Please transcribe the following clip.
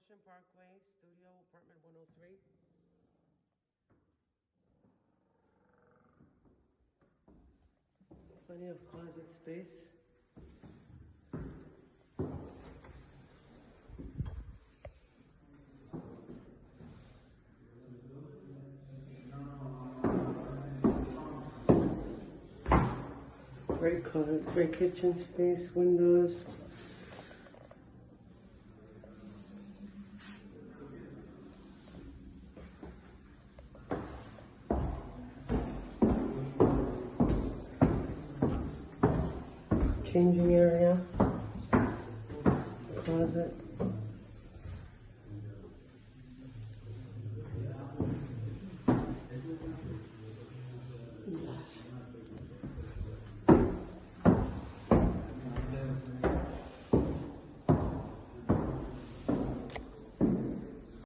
Ocean Parkway, studio, apartment 103. Plenty of closet space. Great closet, great kitchen space, windows. Changing area, closet.